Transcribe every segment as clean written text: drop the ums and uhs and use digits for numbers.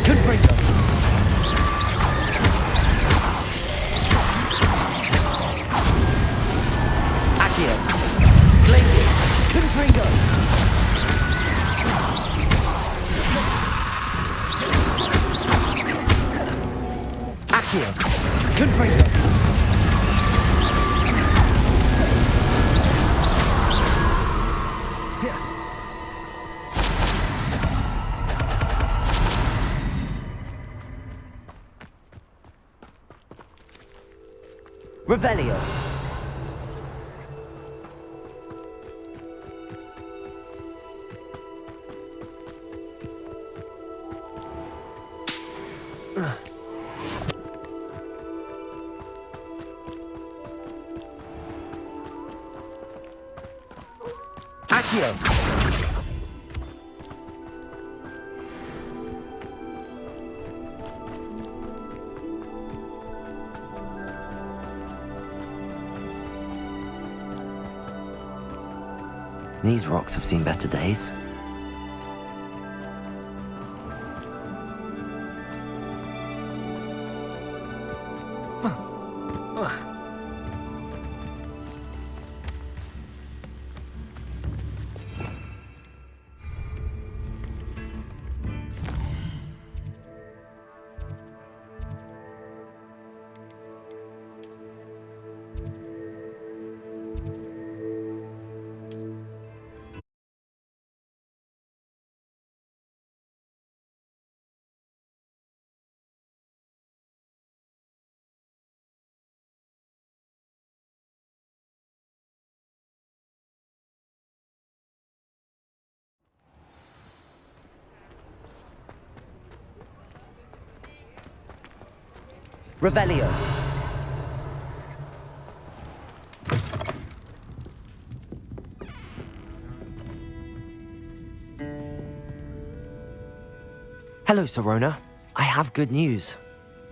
Confringo. Accio. Glacius. Confringo. Accio. Confringo. Revelio. Accio. These rocks have seen better days. Revelio. Hello, Sirona. I have good news.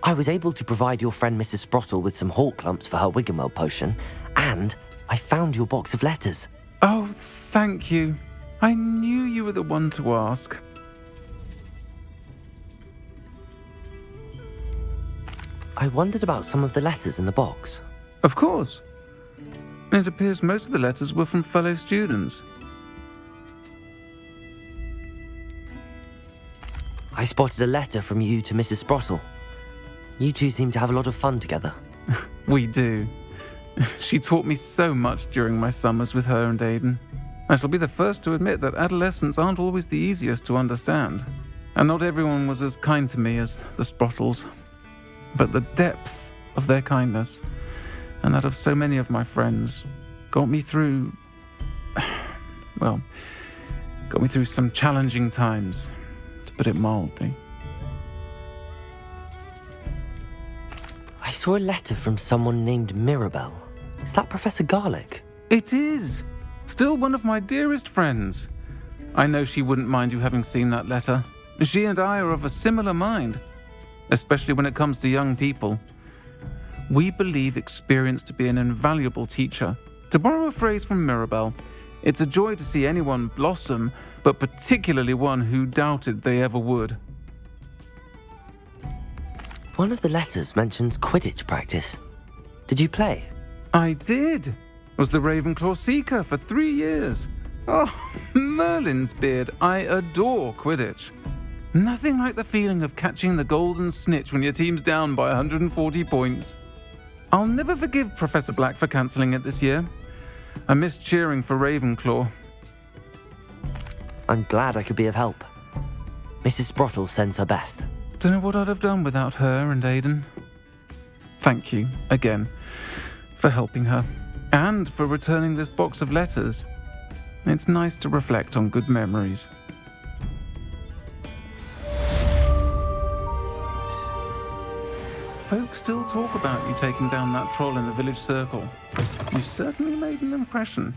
I was able to provide your friend Mrs. Sprottle with some hawk clumps for her Wiggenweld potion, and I found your box of letters. Oh, thank you. I knew you were the one to ask. I wondered about some of the letters in the box. Of course. It appears most of the letters were from fellow students. I spotted a letter from you to Mrs. Sprottle. You two seem to have a lot of fun together. We do. She taught me so much during my summers with her and Aidan. I shall be the first to admit that adolescents aren't always the easiest to understand. And not everyone was as kind to me as the Sprottles. But the depth of their kindness, and that of so many of my friends, got me through some challenging times, to put it mildly. I saw a letter from someone named Mirabelle. Is that Professor Garlick? It is! Still one of my dearest friends. I know she wouldn't mind you having seen that letter. She and I are of a similar mind, especially when it comes to young people. We believe experience to be an invaluable teacher. To borrow a phrase from Mirabelle, it's a joy to see anyone blossom, but particularly one who doubted they ever would. One of the letters mentions Quidditch practice. Did you play? I did. Was the Ravenclaw Seeker for 3 years. Oh, Merlin's beard, I adore Quidditch. Nothing like the feeling of catching the golden snitch when your team's down by 140 points. I'll never forgive Professor Black for cancelling it this year. I missed cheering for Ravenclaw. I'm glad I could be of help. Mrs. Sprottle sends her best. Don't know what I'd have done without her and Aidan. Thank you, again, for helping her, and for returning this box of letters. It's nice to reflect on good memories. Folks still talk about you taking down that troll in the village circle. You certainly made an impression.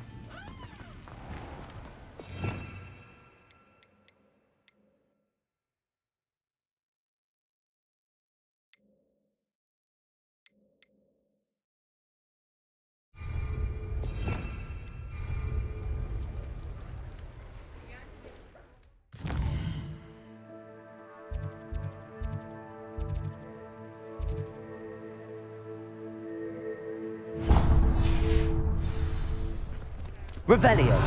Revelio.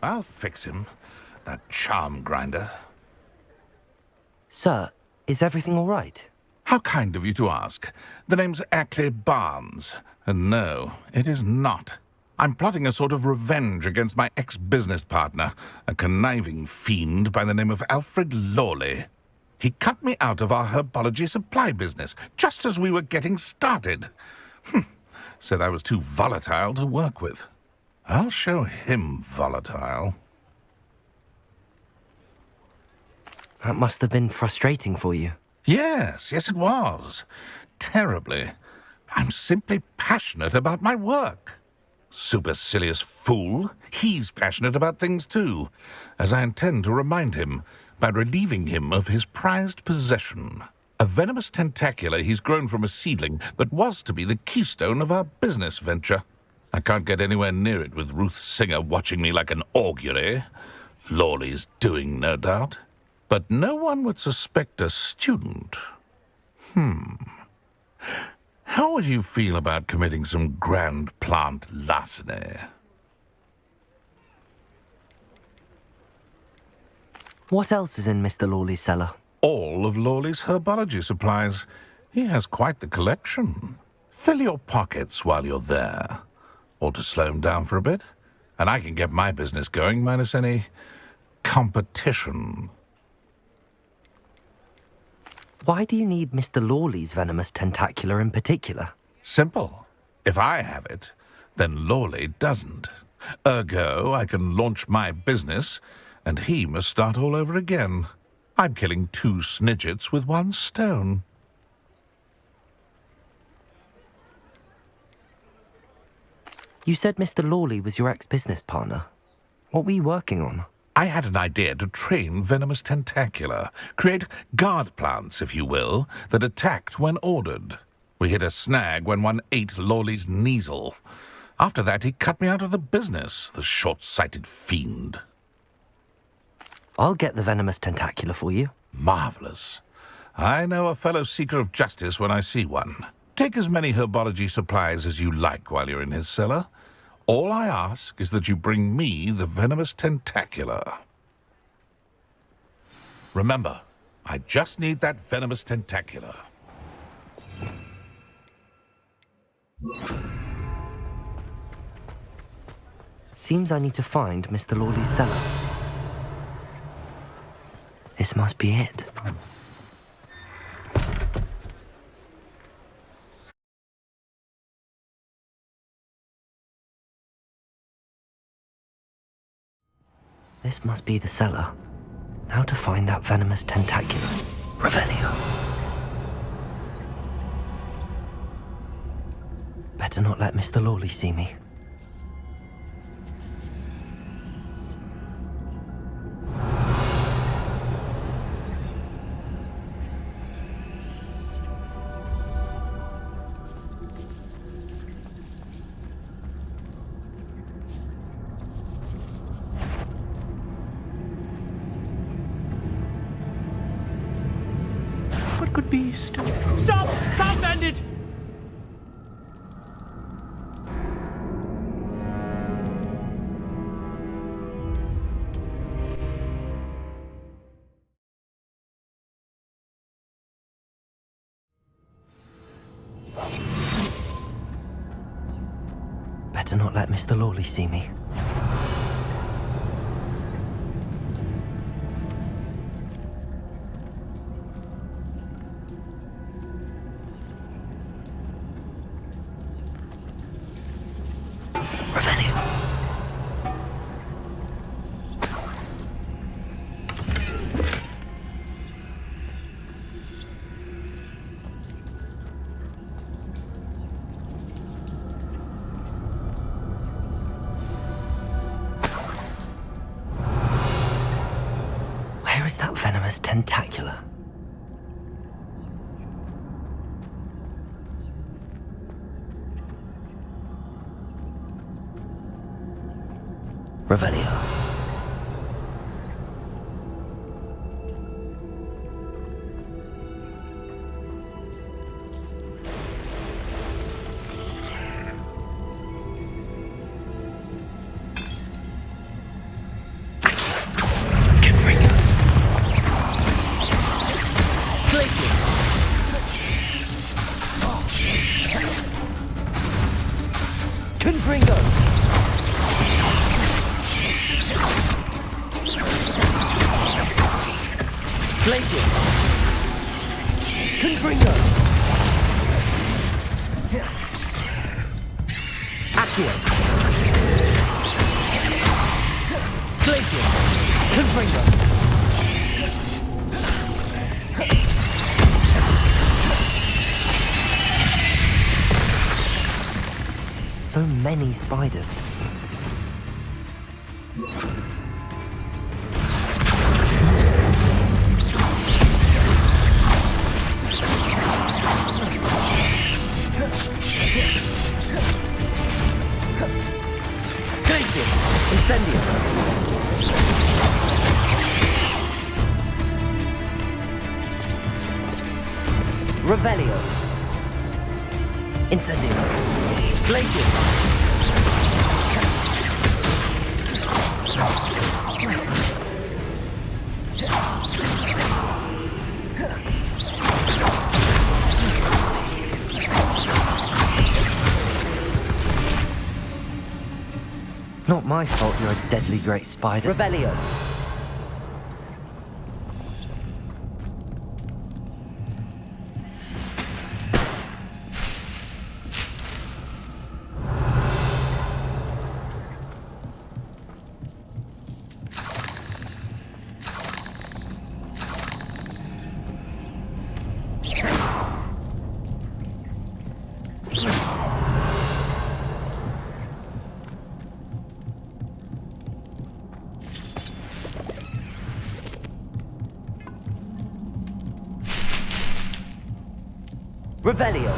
I'll fix him, that charm grinder. Sir, is everything all right? How kind of you to ask. The name's Ackley Barnes. And no, it is not. I'm plotting a sort of revenge against my ex-business partner, a conniving fiend by the name of Alfred Lawley. He cut me out of our herbology supply business, just as we were getting started. Said I was too volatile to work with. I'll show him volatile. That must have been frustrating for you. Yes, it was. Terribly. I'm simply passionate about my work. Supercilious fool. He's passionate about things too, as I intend to remind him by relieving him of his prized possession. A venomous tentacula he's grown from a seedling that was to be the keystone of our business venture. I can't get anywhere near it with Ruth Singer watching me like an augury. Lawley's doing, no doubt. But no one would suspect a student. How would you feel about committing some grand plant larceny? What else is in Mr. Lawley's cellar? All of Lawley's herbology supplies. He has quite the collection. Fill your pockets while you're there. Or to slow him down for a bit. And I can get my business going minus any competition. Why do you need Mr. Lawley's venomous tentacula in particular? Simple. If I have it, then Lawley doesn't. Ergo, I can launch my business, and he must start all over again. I'm killing 2 snidgets with 1 stone. You said Mr. Lawley was your ex-business partner. What were you working on? I had an idea to train venomous tentacula, create guard plants, if you will, that attacked when ordered. We hit a snag when one ate Lawley's Kneasel. After that, he cut me out of the business, the short-sighted fiend. I'll get the venomous tentacula for you. Marvelous. I know a fellow seeker of justice when I see one. Take as many herbology supplies as you like while you're in his cellar. All I ask is that you bring me the venomous tentacula. Remember, I just need that venomous tentacula. Seems I need to find Mr. Lawley's cellar. This must be it. This must be the cellar. Now to find that venomous tentacula. Revelio. Better not let Mr. Lawley see me. Could be stop. Stop! Stop, bandit! Better not let Mr. Lawley see me. Revelio. Where is that venomous tentacula? Revelio. Confringo! Glacius! Confringo! Accio! Glacius! Confringo! So many spiders. Glacius! Incendio! Revelio! Incendio! Glacius! Not my fault you're a deadly great spider. Revelio! Revelio!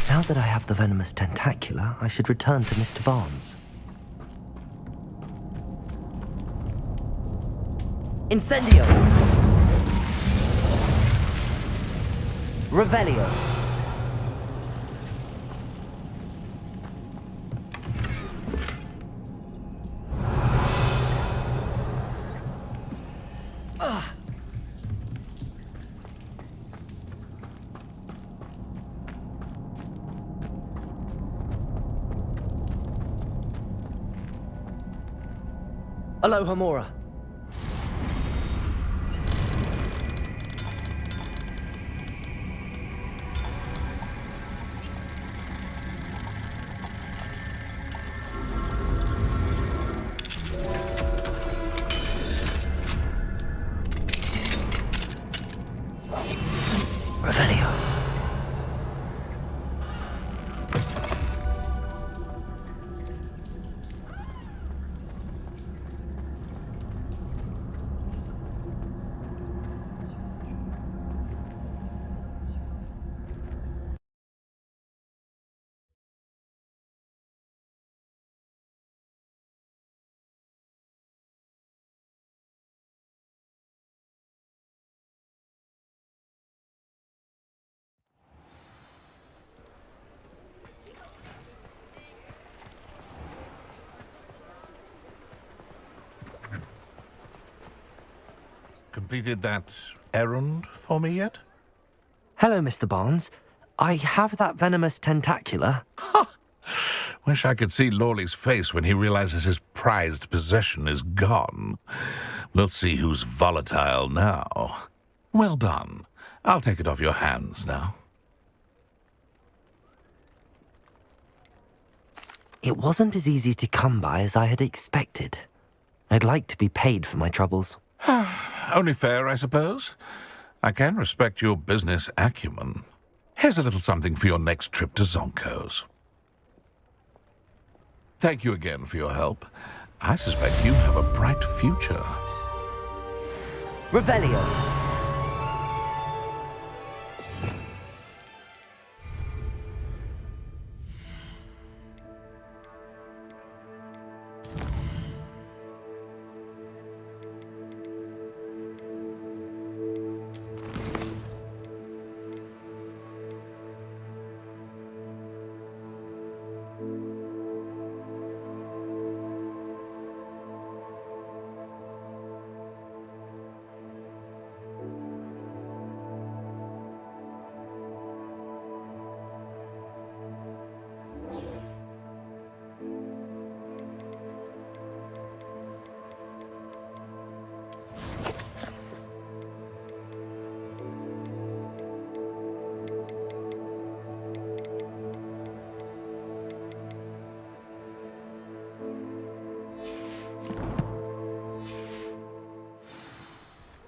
Now that I have the venomous tentacula, I should return to Mr. Barnes. Incendio! Revelio! Aloha Mora. Revelio. Completed that errand for me yet? Hello, Mr. Barnes. I have that venomous tentacula. Wish I could see Lawley's face when he realizes his prized possession is gone. We'll see who's volatile now. Well done. I'll take it off your hands now. It wasn't as easy to come by as I had expected. I'd like to be paid for my troubles. Only fair, I suppose. I can respect your business acumen. Here's a little something for your next trip to Zonko's. Thank you again for your help. I suspect you have a bright future. Revelio.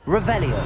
Revelio.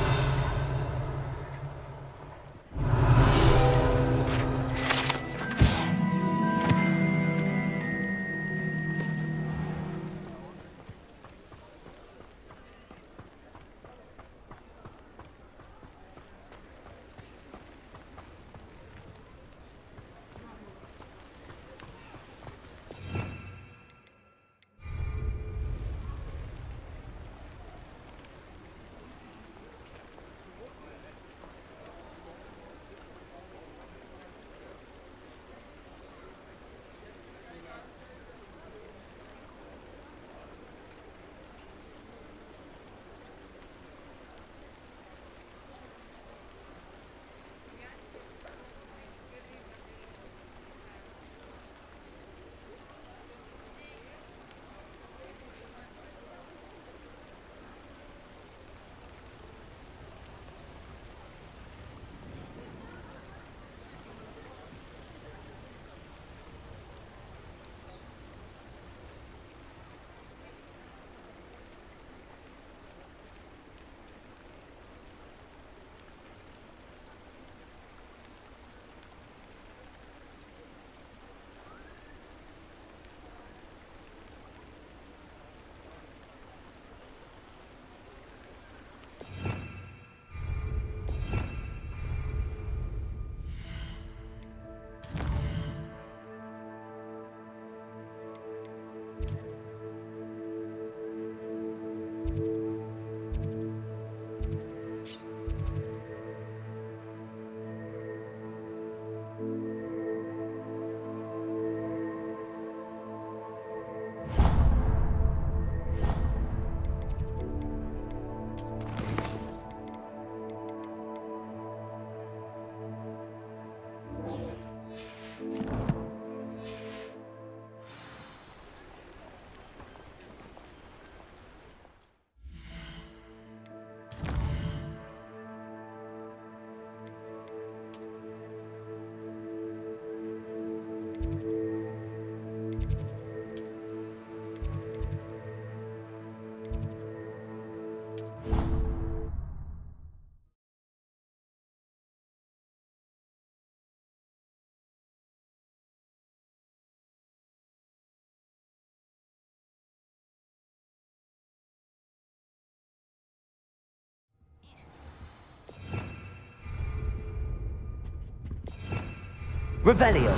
Revelio.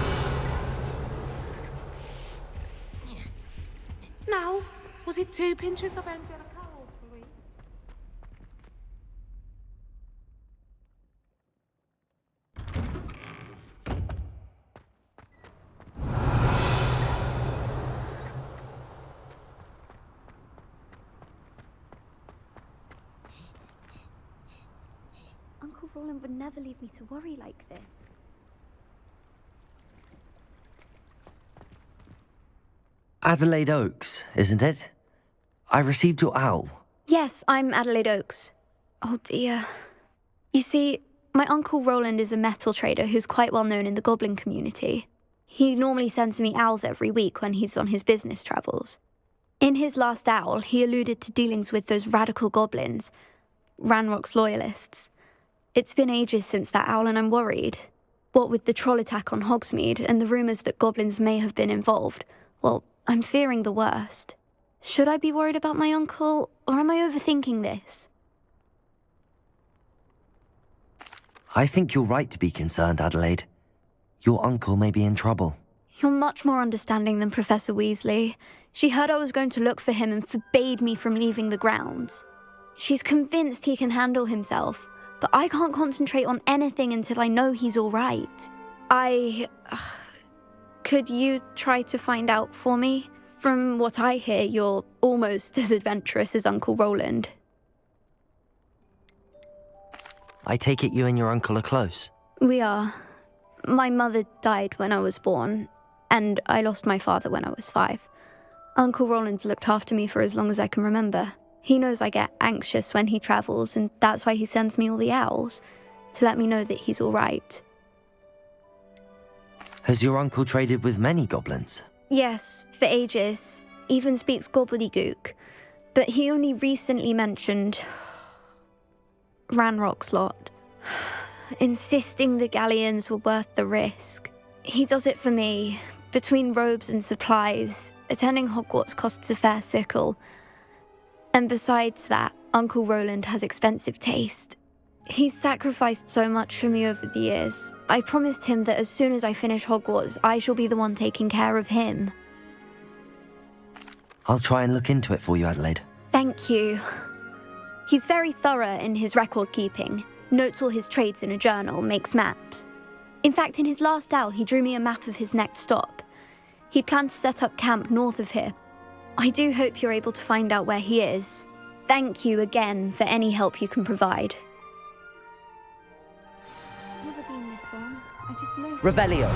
Now, was it 2 pinches of Angelica or 3? Uncle Roland would never leave me to worry like this. Adelaide Oaks, isn't it? I received your owl. Yes, I'm Adelaide Oaks. Oh dear. You see, my Uncle Roland is a metal trader who's quite well known in the goblin community. He normally sends me owls every week when he's on his business travels. In his last owl, he alluded to dealings with those radical goblins, Ranrock's loyalists. It's been ages since that owl and I'm worried. What with the troll attack on Hogsmeade and the rumours that goblins may have been involved, well, I'm fearing the worst. Should I be worried about my uncle, or am I overthinking this? I think you're right to be concerned, Adelaide. Your uncle may be in trouble. You're much more understanding than Professor Weasley. She heard I was going to look for him and forbade me from leaving the grounds. She's convinced he can handle himself, but I can't concentrate on anything until I know he's all right. Could you try to find out for me? From what I hear, you're almost as adventurous as Uncle Roland. I take it you and your uncle are close. We are. My mother died when I was born. and I lost my father when I was 5. Uncle Roland's looked after me for as long as I can remember. He knows I get anxious when he travels, and that's why he sends me all the owls, to let me know that he's all right. Has your uncle traded with many goblins? Yes, for ages. Even speaks gobbledygook. But he only recently mentioned Ranrock's lot, insisting the galleons were worth the risk. He does it for me. Between robes and supplies, attending Hogwarts costs a fair sickle. And besides that, Uncle Roland has expensive taste. He's sacrificed so much for me over the years. I promised him that as soon as I finish Hogwarts, I shall be the one taking care of him. I'll try and look into it for you, Adelaide. Thank you. He's very thorough in his record keeping, notes all his trades in a journal, makes maps. In fact, in his last owl, he drew me a map of his next stop. He'd planned to set up camp north of here. I do hope you're able to find out where he is. Thank you again for any help you can provide. Never been this one. I just know. Revelio.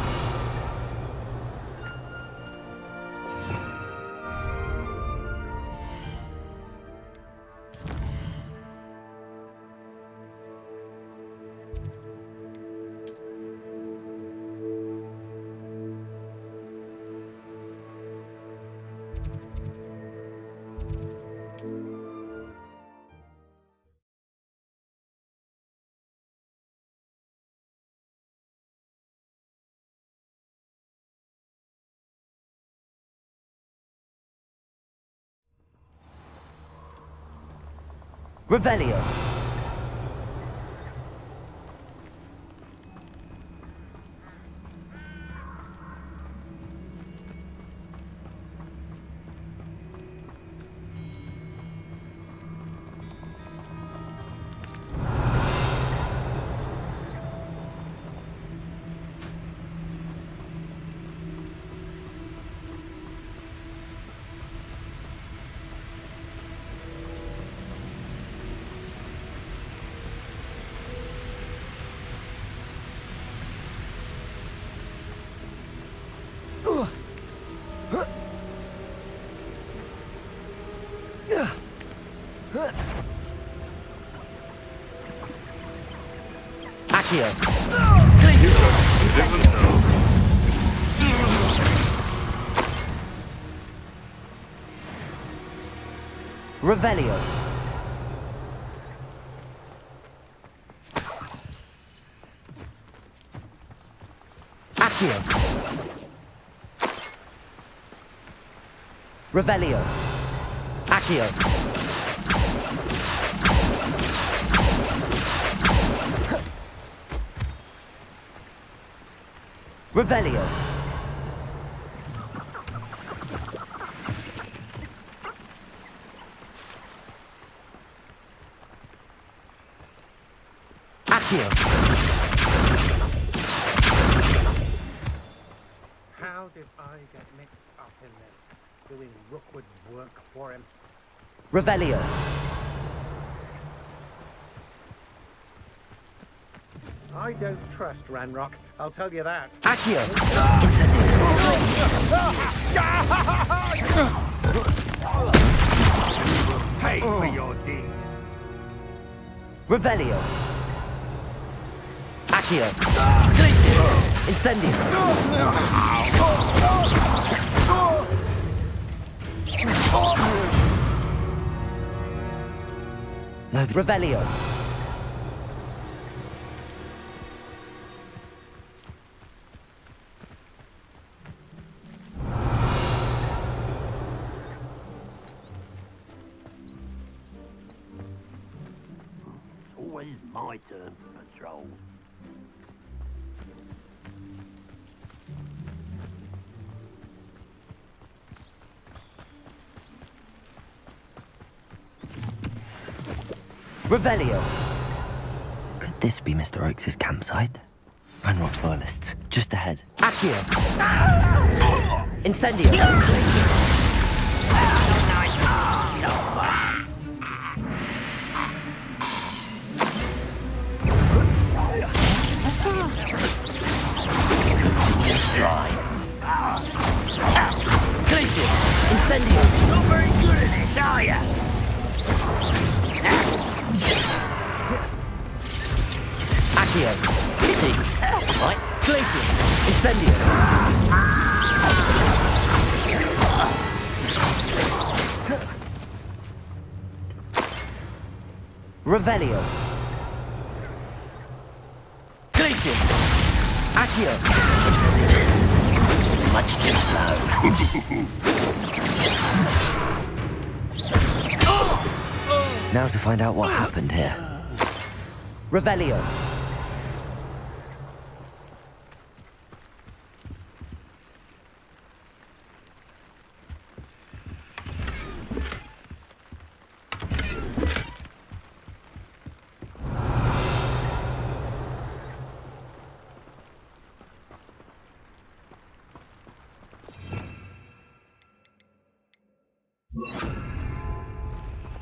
Revelio. Accio. Revelio. Accio. Revelio. Accio. Revelio. Accio. How did I get mixed up in this? Doing Rookwood's work for him. Revelio. I don't trust Ranrock, I'll tell you that. Accio. Incendio. Pay for your deed. Revelio. Accio. Glacius. Incendio. No. Revelio. Always my turn for patrol. Revelio. Could this be Mr. Oakes' campsite? Ranrock's loyalists, just ahead. Accio. Incendio. Accio. Hitting. Right. Glacius. Incendio. Revelio. Glacius. Accio. Incendio. Much too slow. Now to find out what happened here. Revelio.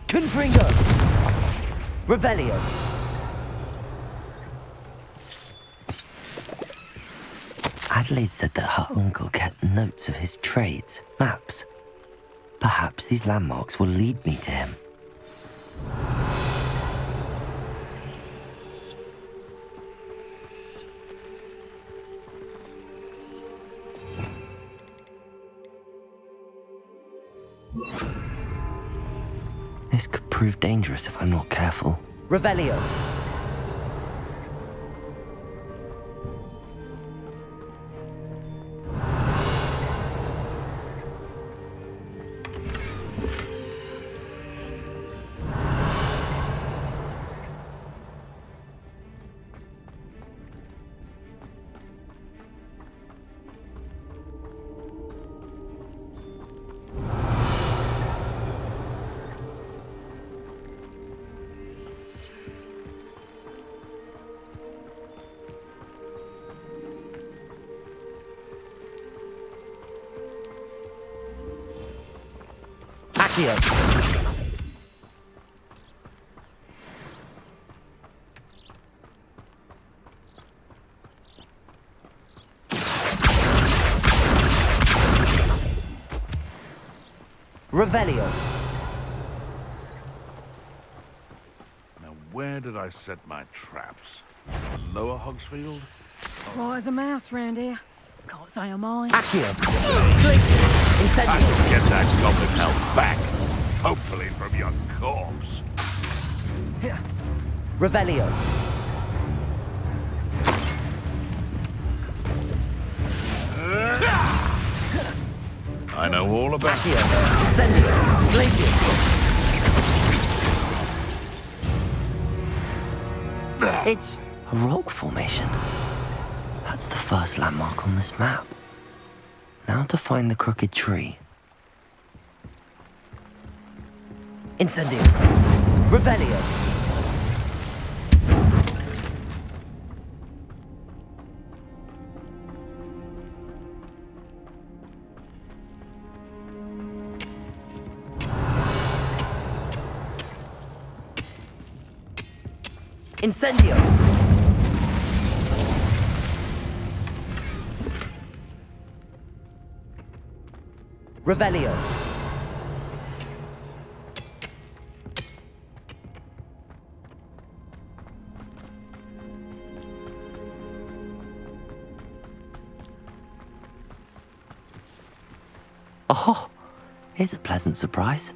Confringo. Revelio. Adelaide said that her uncle kept notes of his trades, maps. Perhaps these landmarks will lead me to him. This could prove dangerous if I'm not careful. Revelio. Accio. Revelio. Now, where did I set my traps? Lower Hogsfield? Right as a mouse round here. Can't say I'm mine. Accio. Glacius. I Incendio. will get that goblin health back. Hopefully from your corpse. Revelio. I know all about Accio. Incendio. Glacius. It's a rock formation. That's the first landmark on this map. Now to find the crooked tree. Incendio. Revelio. Incendio. Revelio. Oh, here's a pleasant surprise.